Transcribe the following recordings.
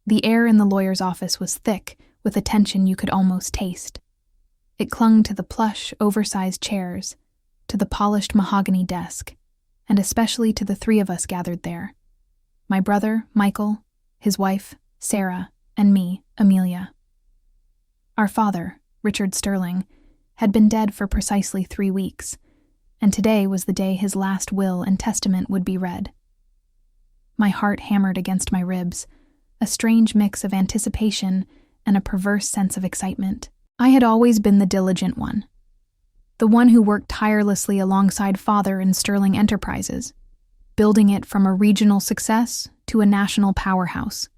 The air in the lawyer's office was thick, with a tension you could almost taste. It clung to the plush, oversized chairs, to the polished mahogany desk, and especially to the three of us gathered there. My brother, Michael, his wife, Sarah, and me, Amelia. Our father, Richard Sterling, had been dead for precisely 3 weeks, and today was the day his last will and testament would be read. My heart hammered against my ribs, a strange mix of anticipation and a perverse sense of excitement. I had always been the diligent one, the one who worked tirelessly alongside Father in Sterling Enterprises, building it from a regional success to a national powerhouse.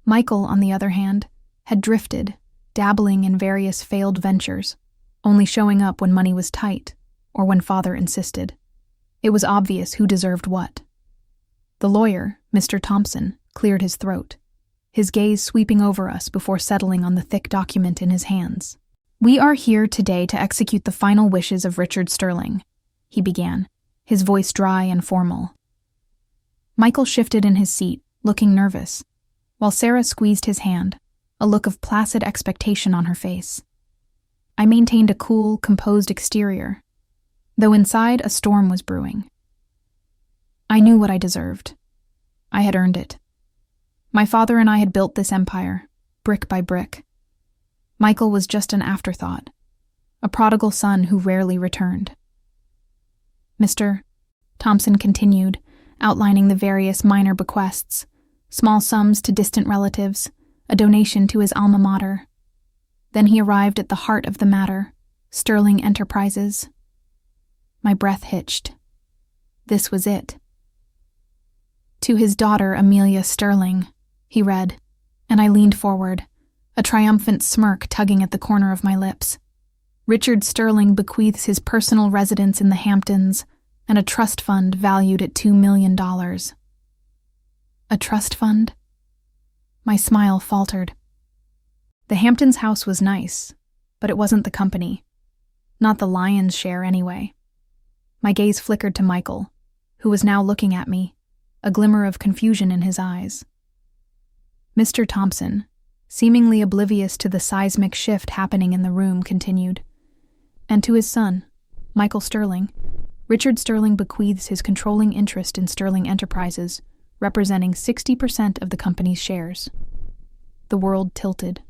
Michael, on the other hand, had drifted, dabbling in various failed ventures, only showing up when money was tight or when Father insisted. It was obvious who deserved what. The lawyer, Mr. Thompson, cleared his throat, his gaze sweeping over us before settling on the thick document in his hands. "We are here today to execute the final wishes of Richard Sterling," he began, his voice dry and formal. Michael shifted in his seat, looking nervous, while Sarah squeezed his hand, a look of placid expectation on her face. I maintained a cool, composed exterior, though inside a storm was brewing. I knew what I deserved. I had earned it. My father and I had built this empire, brick by brick. Michael was just an afterthought, a prodigal son who rarely returned. Mr. Thompson continued, outlining the various minor bequests, small sums to distant relatives, a donation to his alma mater. Then he arrived at the heart of the matter, Sterling Enterprises. My breath hitched. This was it. "To his daughter, Amelia Sterling," he read, and I leaned forward, a triumphant smirk tugging at the corner of my lips. "Richard Sterling bequeaths his personal residence in the Hamptons and a trust fund valued at $2 million. A trust fund? My smile faltered. The Hamptons house was nice, but it wasn't the company. Not the lion's share, anyway. My gaze flickered to Michael, who was now looking at me, a glimmer of confusion in his eyes. Mr. Thompson, seemingly oblivious to the seismic shift happening in the room, continued. "And to his son, Michael Sterling, Richard Sterling bequeaths his controlling interest in Sterling Enterprises, representing 60% of the company's shares." The world tilted.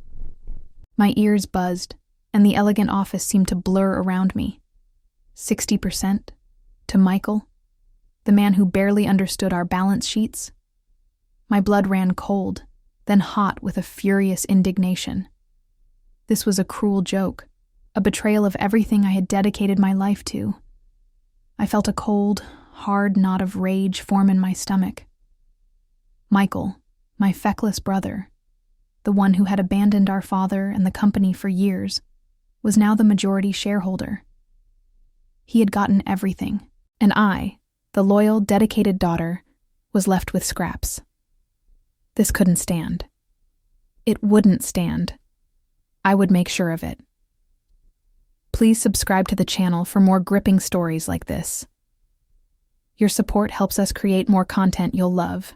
My ears buzzed, and the elegant office seemed to blur around me. 60%? To Michael? The man who barely understood our balance sheets? My blood ran cold, then hot with a furious indignation. This was a cruel joke, a betrayal of everything I had dedicated my life to. I felt a cold, hard knot of rage form in my stomach. Michael, my feckless brother, the one who had abandoned our father and the company for years, was now the majority shareholder. He had gotten everything, and I, the loyal, dedicated daughter, was left with scraps. This couldn't stand. It wouldn't stand. I would make sure of it. Please subscribe to the channel for more gripping stories like this. Your support helps us create more content you'll love.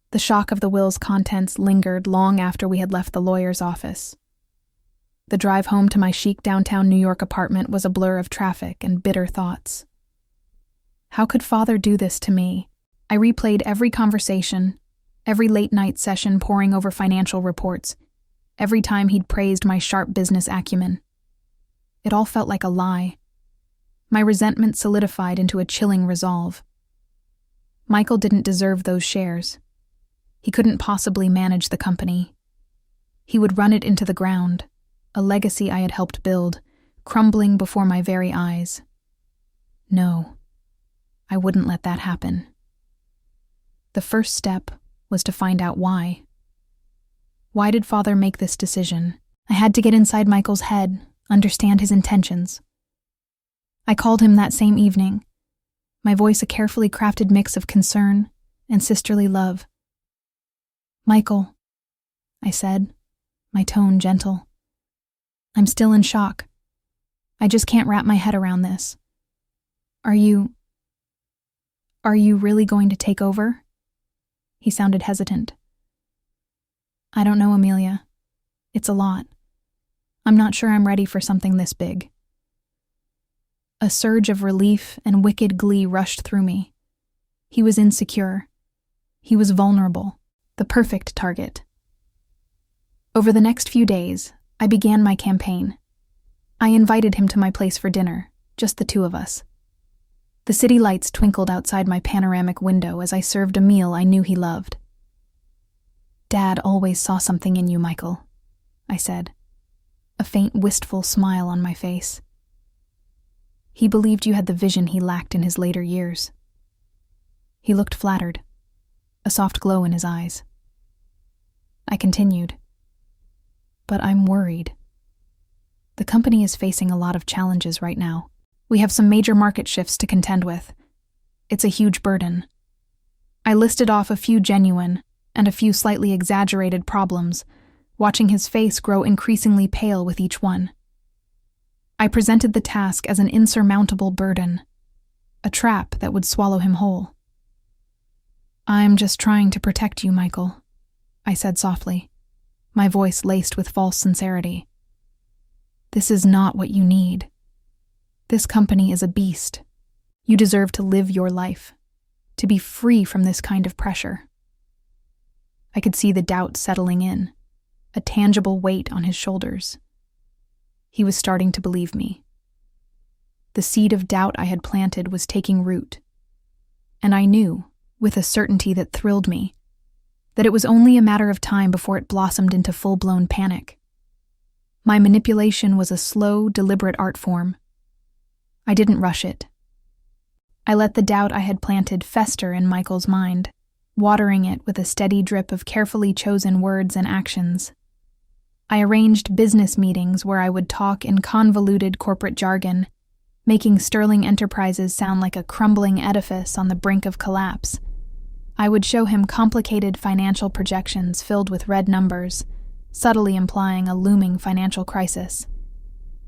The shock of the will's contents lingered long after we had left the lawyer's office. The drive home to my chic downtown New York apartment was a blur of traffic and bitter thoughts. How could Father do this to me? I replayed every conversation, every late-night session poring over financial reports, every time he'd praised my sharp business acumen. It all felt like a lie. My resentment solidified into a chilling resolve. Michael didn't deserve those shares. He couldn't possibly manage the company. He would run it into the ground, a legacy I had helped build, crumbling before my very eyes. No, I wouldn't let that happen. The first step was to find out why. Why did Father make this decision? I had to get inside Michael's head, understand his intentions. I called him that same evening, my voice a carefully crafted mix of concern and sisterly love. "Michael," I said, my tone gentle. "I'm still in shock. I just can't wrap my head around this. Are you really going to take over?" He sounded hesitant. I don't know, Amelia. It's a lot. I'm not sure I'm ready for something this big. A surge of relief and wicked glee rushed through me. He was insecure. He was vulnerable, the perfect target. Over the next few days, I began my campaign. I invited him to my place for dinner, just the two of us. The city lights twinkled outside my panoramic window as I served a meal I knew he loved. Dad always saw something in you, Michael, I said, a faint wistful smile on my face. He believed you had the vision he lacked in his later years. He looked flattered, a soft glow in his eyes. I continued. But I'm worried. The company is facing a lot of challenges right now. We have some major market shifts to contend with. It's a huge burden. I listed off a few genuine and a few slightly exaggerated problems, watching his face grow increasingly pale with each one. I presented the task as an insurmountable burden, a trap that would swallow him whole. I'm just trying to protect you, Michael, I said softly, my voice laced with false sincerity. This is not what you need. This company is a beast. You deserve to live your life, to be free from this kind of pressure. I could see the doubt settling in, a tangible weight on his shoulders. He was starting to believe me. The seed of doubt I had planted was taking root, and I knew, with a certainty that thrilled me, that it was only a matter of time before it blossomed into full-blown panic. My manipulation was a slow, deliberate art form. I didn't rush it. I let the doubt I had planted fester in Michael's mind, watering it with a steady drip of carefully chosen words and actions. I arranged business meetings where I would talk in convoluted corporate jargon, making Sterling Enterprises sound like a crumbling edifice on the brink of collapse. I would show him complicated financial projections filled with red numbers, subtly implying a looming financial crisis.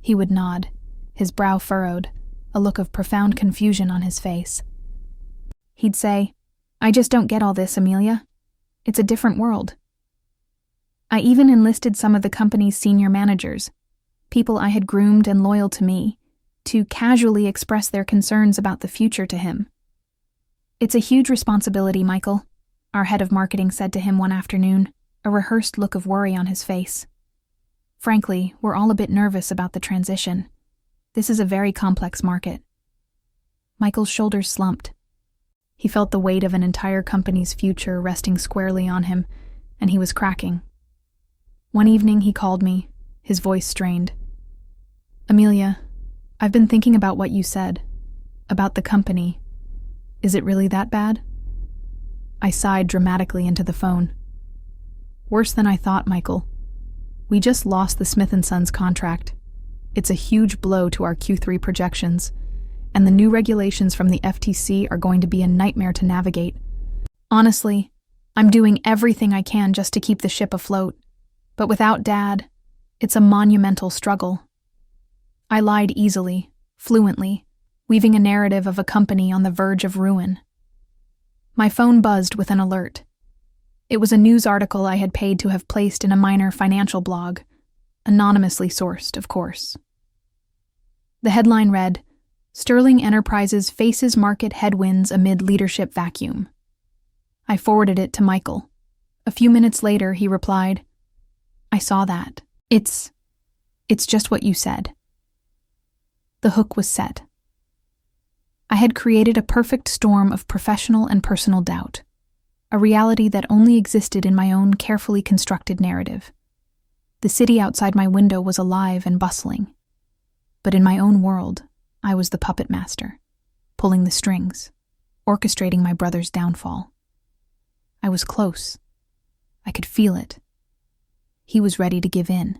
He would nod, his brow furrowed, a look of profound confusion on his face. He'd say, I just don't get all this, Amelia. It's a different world. I even enlisted some of the company's senior managers, people I had groomed and loyal to me, to casually express their concerns about the future to him. It's a huge responsibility, Michael, our head of marketing said to him one afternoon, a rehearsed look of worry on his face. Frankly, we're all a bit nervous about the transition. This is a very complex market. Michael's shoulders slumped. He felt the weight of an entire company's future resting squarely on him, and he was cracking. One evening he called me, his voice strained. Amelia, I've been thinking about what you said, about the company. Is it really that bad? I sighed dramatically into the phone. Worse than I thought, Michael. We just lost the Smith & Sons contract. It's a huge blow to our Q3 projections, and the new regulations from the FTC are going to be a nightmare to navigate. Honestly, I'm doing everything I can just to keep the ship afloat, but without Dad, it's a monumental struggle. I lied easily, fluently, weaving a narrative of a company on the verge of ruin. My phone buzzed with an alert. It was a news article I had paid to have placed in a minor financial blog, anonymously sourced, of course. The headline read, Sterling Enterprises faces market headwinds amid leadership vacuum. I forwarded it to Michael. A few minutes later, he replied, I saw that. It's just what you said. The hook was set. I had created a perfect storm of professional and personal doubt, a reality that only existed in my own carefully constructed narrative. The city outside my window was alive and bustling, but in my own world, I was the puppet master, pulling the strings, orchestrating my brother's downfall. I was close. I could feel it. He was ready to give in.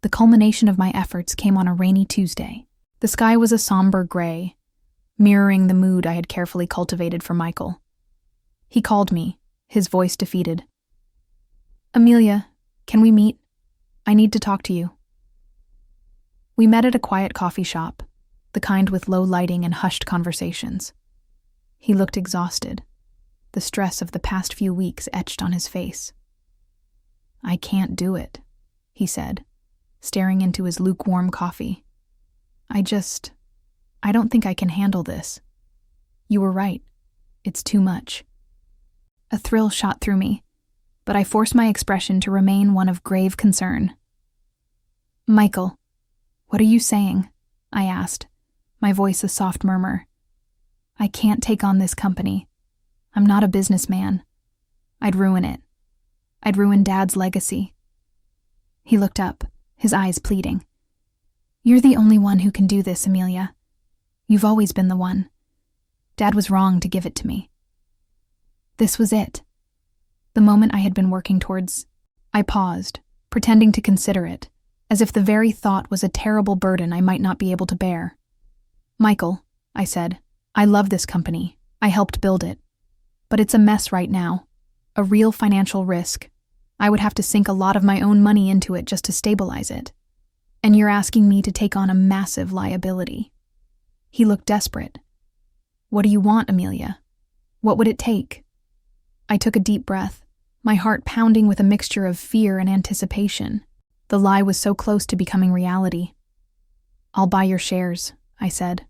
The culmination of my efforts came on a rainy Tuesday. The sky was a somber gray, mirroring the mood I had carefully cultivated for Michael. He called me, his voice defeated. Amelia, can we meet? I need to talk to you. We met at a quiet coffee shop, the kind with low lighting and hushed conversations. He looked exhausted, the stress of the past few weeks etched on his face. "I can't do it," he said, staring into his lukewarm coffee. I don't think I can handle this." "You were right. It's too much." A thrill shot through me, but I forced my expression to remain one of grave concern. "Michael, what are you saying?" I asked, my voice a soft murmur. "I can't take on this company. I'm not a businessman. I'd ruin it. I'd ruin Dad's legacy." He looked up, his eyes pleading. "You're the only one who can do this, Amelia. You've always been the one. Dad was wrong to give it to me." This was it. The moment I had been working towards. I paused, pretending to consider it, as if the very thought was a terrible burden I might not be able to bear. "Michael," I said, "I love this company. I helped build it. But it's a mess right now. A real financial risk. I would have to sink a lot of my own money into it just to stabilize it. And you're asking me to take on a massive liability." He looked desperate. "What do you want, Amelia? What would it take?" I took a deep breath, my heart pounding with a mixture of fear and anticipation. The lie was so close to becoming reality. "I'll buy your shares," I said,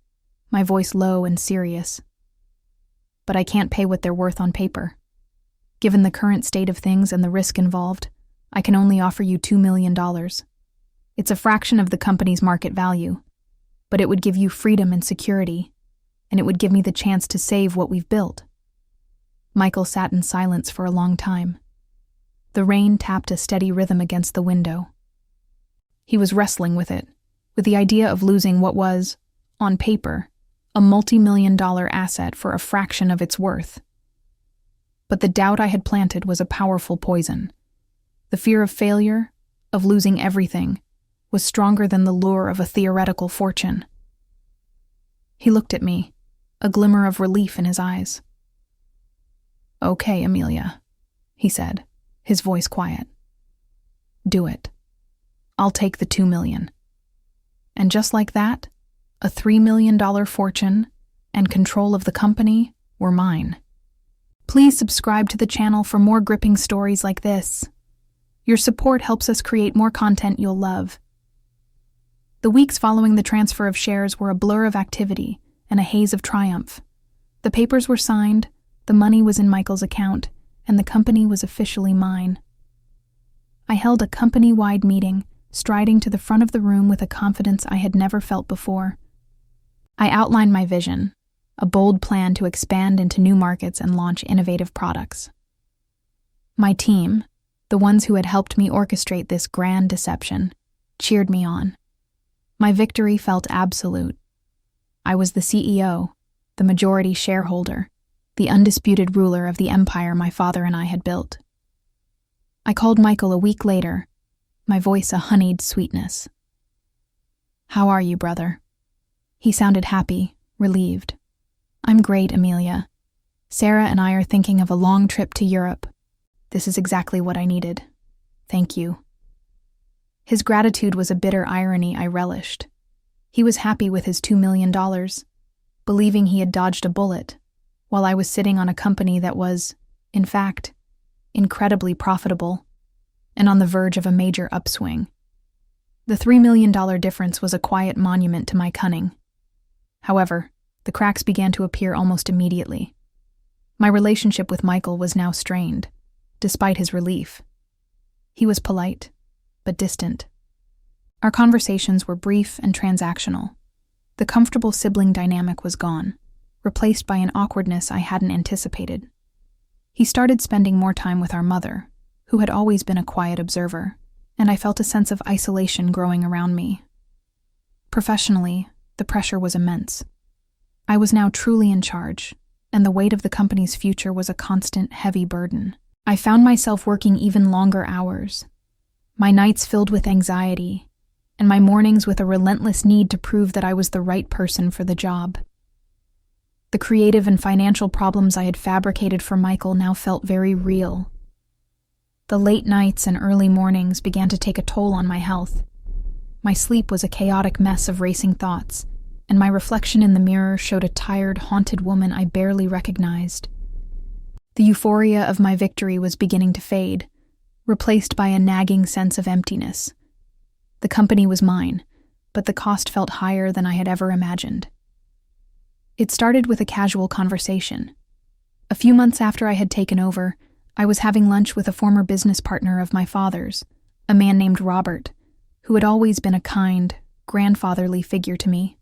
my voice low and serious. "But I can't pay what they're worth on paper. Given the current state of things and the risk involved, I can only offer you $2 million. It's a fraction of the company's market value, but it would give you freedom and security, and it would give me the chance to save what we've built." Michael sat in silence for a long time. The rain tapped a steady rhythm against the window. He was wrestling with it, with the idea of losing what was, on paper, a multi-million-dollar asset for a fraction of its worth. But the doubt I had planted was a powerful poison. The fear of failure, of losing everything, was stronger than the lure of a theoretical fortune. He looked at me, a glimmer of relief in his eyes. "Okay, Amelia," he said, his voice quiet. "Do it. I'll take the $2 million. And just like that, a $3 million fortune and control of the company were mine. Please subscribe to the channel for more gripping stories like this. Your support helps us create more content you'll love. The weeks following the transfer of shares were a blur of activity and a haze of triumph. The papers were signed, the money was in Michael's account, and the company was officially mine. I held a company-wide meeting, striding to the front of the room with a confidence I had never felt before. I outlined my vision, a bold plan to expand into new markets and launch innovative products. My team, the ones who had helped me orchestrate this grand deception, cheered me on. My victory felt absolute. I was the CEO, the majority shareholder, the undisputed ruler of the empire my father and I had built. I called Michael a week later, my voice a honeyed sweetness. "How are you, brother?" He sounded happy, relieved. "I'm great, Amelia. Sarah and I are thinking of a long trip to Europe. This is exactly what I needed. Thank you." His gratitude was a bitter irony I relished. He was happy with his $2 million, believing he had dodged a bullet, while I was sitting on a company that was, in fact, incredibly profitable, and on the verge of a major upswing. The $3 million difference was a quiet monument to my cunning. However, the cracks began to appear almost immediately. My relationship with Michael was now strained, despite his relief. He was polite, but distant. Our conversations were brief and transactional. The comfortable sibling dynamic was gone, replaced by an awkwardness I hadn't anticipated. He started spending more time with our mother, who had always been a quiet observer, and I felt a sense of isolation growing around me. Professionally, the pressure was immense. I was now truly in charge, and the weight of the company's future was a constant, heavy burden. I found myself working even longer hours, my nights filled with anxiety, and my mornings with a relentless need to prove that I was the right person for the job. The creative and financial problems I had fabricated for Michael now felt very real. The late nights and early mornings began to take a toll on my health. My sleep was a chaotic mess of racing thoughts, and my reflection in the mirror showed a tired, haunted woman I barely recognized. The euphoria of my victory was beginning to fade, replaced by a nagging sense of emptiness. The company was mine, but the cost felt higher than I had ever imagined. It started with a casual conversation. A few months after I had taken over, I was having lunch with a former business partner of my father's, a man named Robert, who had always been a kind, grandfatherly figure to me.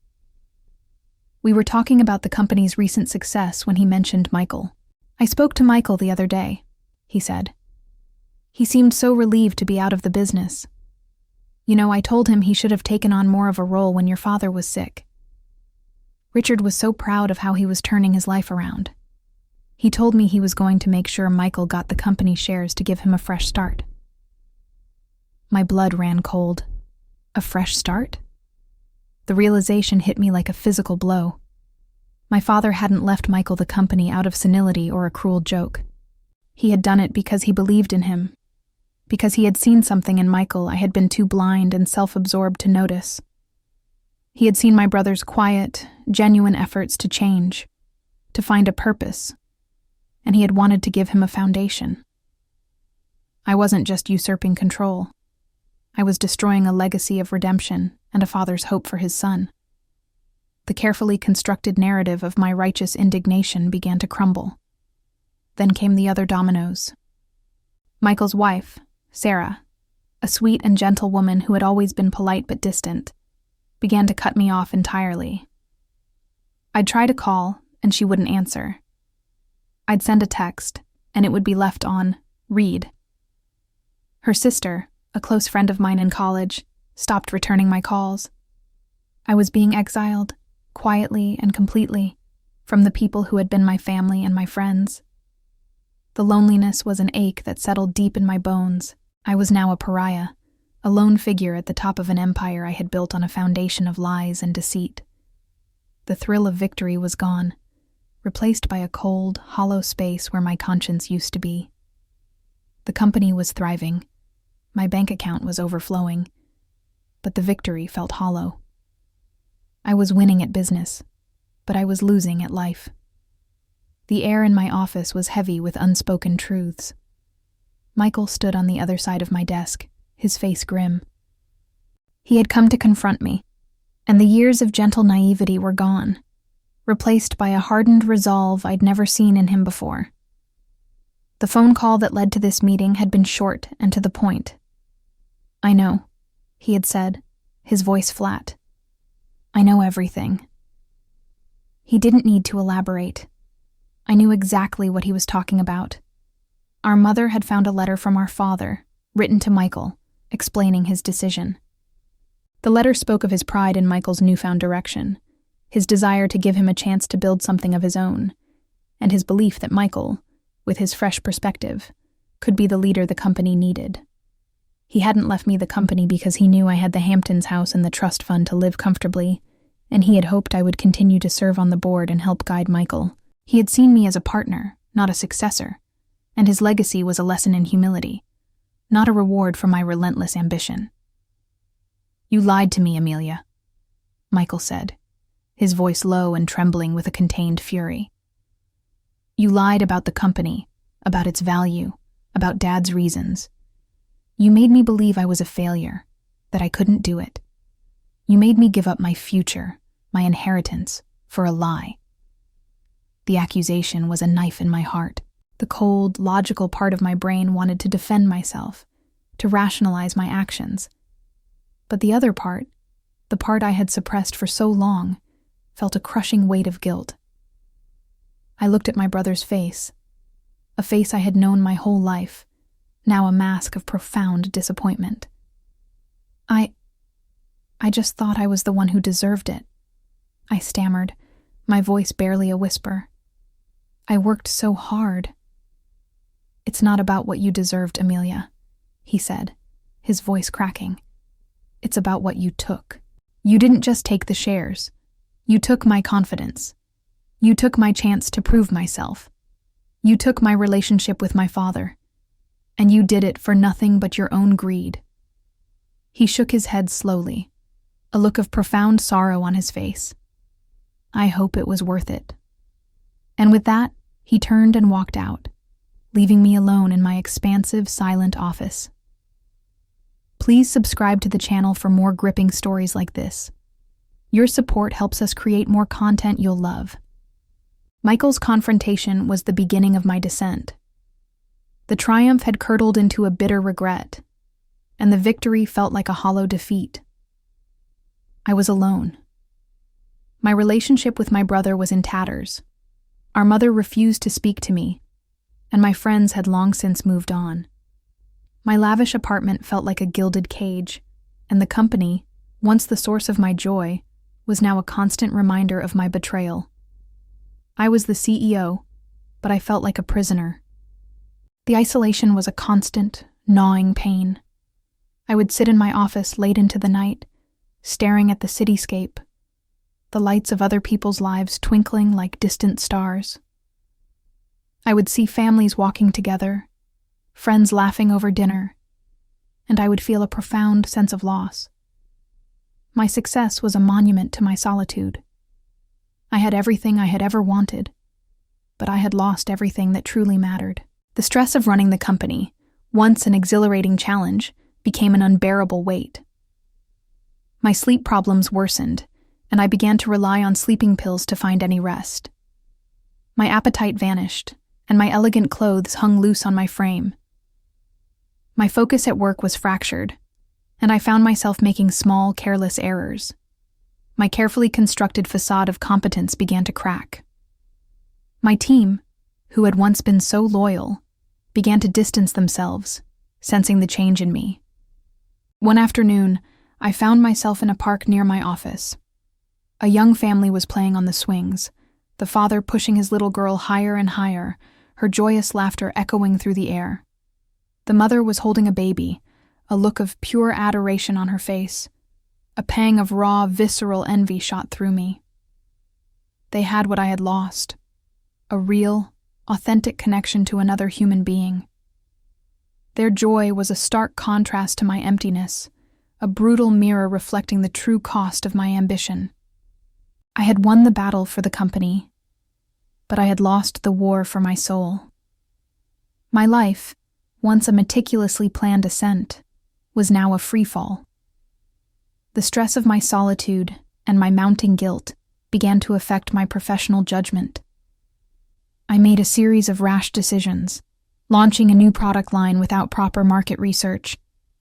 We were talking about the company's recent success when he mentioned Michael. "I spoke to Michael the other day," he said. "He seemed so relieved to be out of the business. You know, I told him he should have taken on more of a role when your father was sick. Richard was so proud of how he was turning his life around. He told me he was going to make sure Michael got the company shares to give him a fresh start." My blood ran cold. A fresh start? The realization hit me like a physical blow. My father hadn't left Michael the company out of senility or a cruel joke. He had done it because he believed in him, because he had seen something in Michael I had been too blind and self-absorbed to notice. He had seen my brother's quiet, genuine efforts to change, to find a purpose, and he had wanted to give him a foundation. I wasn't just usurping control. I was destroying a legacy of redemption and a father's hope for his son. The carefully constructed narrative of my righteous indignation began to crumble. Then came the other dominoes. Michael's wife, Sarah, a sweet and gentle woman who had always been polite but distant, began to cut me off entirely. I'd try to call, and she wouldn't answer. I'd send a text, and it would be left on read. Her sister, a close friend of mine in college, stopped returning my calls. I was being exiled, quietly and completely, from the people who had been my family and my friends. The loneliness was an ache that settled deep in my bones. I was now a pariah, a lone figure at the top of an empire I had built on a foundation of lies and deceit. The thrill of victory was gone, replaced by a cold, hollow space where my conscience used to be. The company was thriving. My bank account was overflowing, but the victory felt hollow. I was winning at business, but I was losing at life. The air in my office was heavy with unspoken truths. Michael stood on the other side of my desk, his face grim. He had come to confront me, and the years of gentle naivety were gone, replaced by a hardened resolve I'd never seen in him before. The phone call that led to this meeting had been short and to the point. "I know," he had said, his voice flat. "I know everything." He didn't need to elaborate. I knew exactly what he was talking about. Our mother had found a letter from our father, written to Michael, explaining his decision. The letter spoke of his pride in Michael's newfound direction, his desire to give him a chance to build something of his own, and his belief that Michael, with his fresh perspective, could be the leader the company needed. He hadn't left me the company because he knew I had the Hamptons house and the trust fund to live comfortably, and he had hoped I would continue to serve on the board and help guide Michael. He had seen me as a partner, not a successor, and his legacy was a lesson in humility, not a reward for my relentless ambition. "You lied to me, Amelia," Michael said, his voice low and trembling with a contained fury. "You lied about the company, about its value, about Dad's reasons. You made me believe I was a failure, that I couldn't do it. You made me give up my future, my inheritance, for a lie." The accusation was a knife in my heart. The cold, logical part of my brain wanted to defend myself, to rationalize my actions. But the other part, the part I had suppressed for so long, felt a crushing weight of guilt. I looked at my brother's face, a face I had known my whole life, now a mask of profound disappointment. I just thought I was the one who deserved it. I stammered, my voice barely a whisper. I worked so hard. "It's not about what you deserved, Amelia," he said, his voice cracking. "It's about what you took. You didn't just take the shares. You took my confidence. You took my chance to prove myself. You took my relationship with my father. And you did it for nothing but your own greed." He shook his head slowly, a look of profound sorrow on his face. "I hope it was worth it." And with that, he turned and walked out, leaving me alone in my expansive, silent office. Please subscribe to the channel for more gripping stories like this. Your support helps us create more content you'll love. Michael's confrontation was the beginning of my descent. The triumph had curdled into a bitter regret, and the victory felt like a hollow defeat. I was alone. My relationship with my brother was in tatters. Our mother refused to speak to me, and my friends had long since moved on. My lavish apartment felt like a gilded cage, and the company, once the source of my joy, was now a constant reminder of my betrayal. I was the CEO, but I felt like a prisoner. The isolation was a constant, gnawing pain. I would sit in my office late into the night, staring at the cityscape, the lights of other people's lives twinkling like distant stars. I would see families walking together, friends laughing over dinner, and I would feel a profound sense of loss. My success was a monument to my solitude. I had everything I had ever wanted, but I had lost everything that truly mattered. The stress of running the company, once an exhilarating challenge, became an unbearable weight. My sleep problems worsened, and I began to rely on sleeping pills to find any rest. My appetite vanished, and my elegant clothes hung loose on my frame. My focus at work was fractured, and I found myself making small, careless errors. My carefully constructed facade of competence began to crack. My team, who had once been so loyal, began to distance themselves, sensing the change in me. One afternoon, I found myself in a park near my office. A young family was playing on the swings, the father pushing his little girl higher and higher, her joyous laughter echoing through the air. The mother was holding a baby, a look of pure adoration on her face. A pang of raw, visceral envy shot through me. They had what I had lost, a real, authentic connection to another human being. Their joy was a stark contrast to my emptiness, a brutal mirror reflecting the true cost of my ambition. I had won the battle for the company, but I had lost the war for my soul. My life, once a meticulously planned ascent, was now a freefall. The stress of my solitude and my mounting guilt began to affect my professional judgment. I made a series of rash decisions, launching a new product line without proper market research,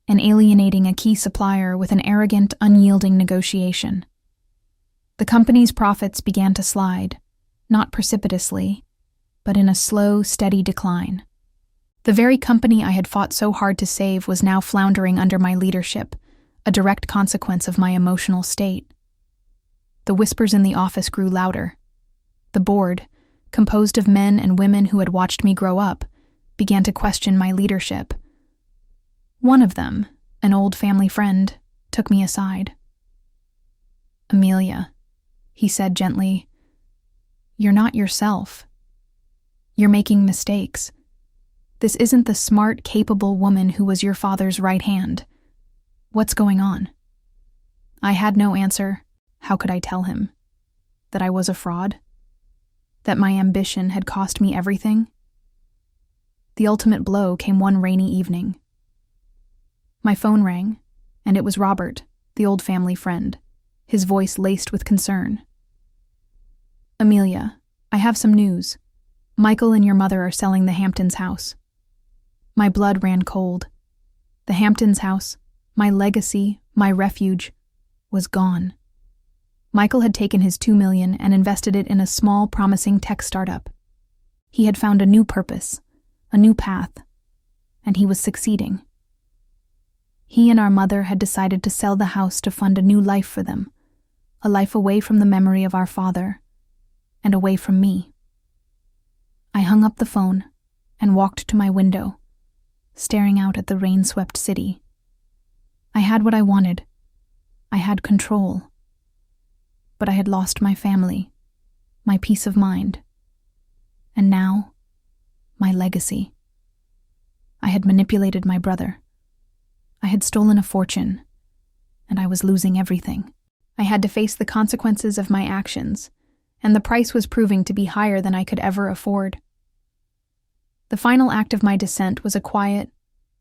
and alienating a key supplier with an arrogant, unyielding negotiation. The company's profits began to slide, not precipitously, but in a slow, steady decline. The very company I had fought so hard to save was now floundering under my leadership, a direct consequence of my emotional state. The whispers in the office grew louder. The board, composed of men and women who had watched me grow up, began to question my leadership. One of them, an old family friend, took me aside. "Amelia," he said gently, "you're not yourself. You're making mistakes. This isn't the smart, capable woman who was your father's right hand. What's going on?" I had no answer. How could I tell him? That I was a fraud? That my ambition had cost me everything? The ultimate blow came one rainy evening. My phone rang, and it was Robert, the old family friend, his voice laced with concern. "Amelia, I have some news. Michael and your mother are selling the Hamptons house." My blood ran cold. The Hamptons house, my legacy, my refuge, was gone. Michael had taken his $2 million and invested it in a small, promising tech startup. He had found a new purpose, a new path, and he was succeeding. He and our mother had decided to sell the house to fund a new life for them, a life away from the memory of our father, and away from me. I hung up the phone and walked to my window, staring out at the rain-swept city. I had what I wanted. I had control. But I had lost my family, my peace of mind, and now, my legacy. I had manipulated my brother. I had stolen a fortune, and I was losing everything. I had to face the consequences of my actions, and the price was proving to be higher than I could ever afford. The final act of my descent was a quiet,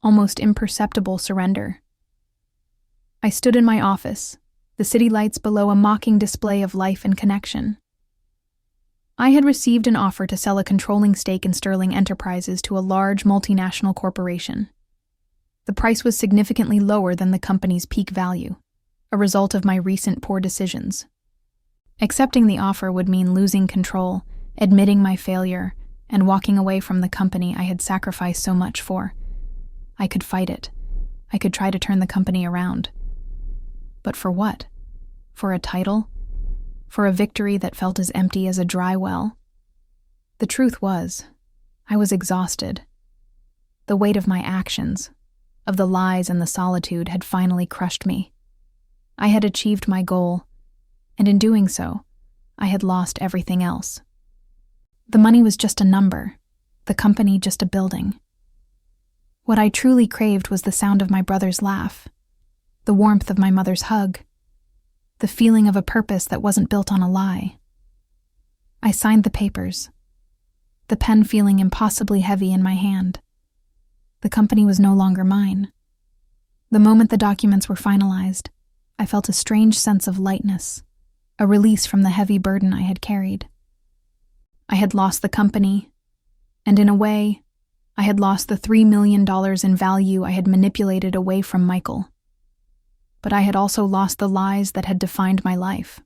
almost imperceptible surrender. I stood in my office, the city lights below a mocking display of life and connection. I had received an offer to sell a controlling stake in Sterling Enterprises to a large multinational corporation. The price was significantly lower than the company's peak value, a result of my recent poor decisions. Accepting the offer would mean losing control, admitting my failure, and walking away from the company I had sacrificed so much for. I could fight it. I could try to turn the company around. But for what? For a title? For a victory that felt as empty as a dry well? The truth was, I was exhausted. The weight of my actions, of the lies and the solitude, had finally crushed me. I had achieved my goal, and in doing so, I had lost everything else. The money was just a number, the company just a building. What I truly craved was the sound of my brother's laugh, the warmth of my mother's hug, the feeling of a purpose that wasn't built on a lie. I signed the papers, the pen feeling impossibly heavy in my hand. The company was no longer mine. The moment the documents were finalized, I felt a strange sense of lightness, a release from the heavy burden I had carried. I had lost the company, and in a way, I had lost the $3 million in value I had manipulated away from Michael. But I had also lost the lies that had defined my life.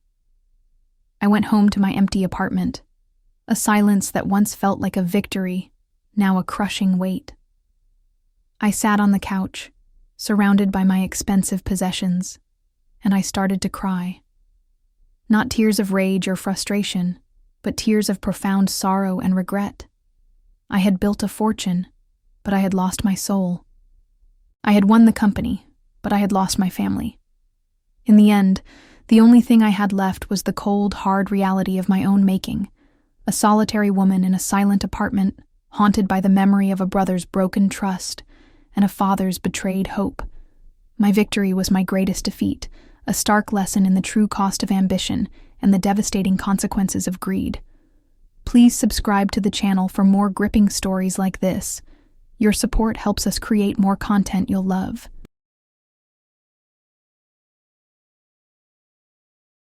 I went home to my empty apartment, a silence that once felt like a victory, now a crushing weight. I sat on the couch, surrounded by my expensive possessions, and I started to cry. Not tears of rage or frustration, but tears of profound sorrow and regret. I had built a fortune, but I had lost my soul. I had won the company, but I had lost my family. In the end, the only thing I had left was the cold, hard reality of my own making, a solitary woman in a silent apartment, haunted by the memory of a brother's broken trust and a father's betrayed hope. My victory was my greatest defeat, a stark lesson in the true cost of ambition and the devastating consequences of greed. Please subscribe to the channel for more gripping stories like this. Your support helps us create more content you'll love.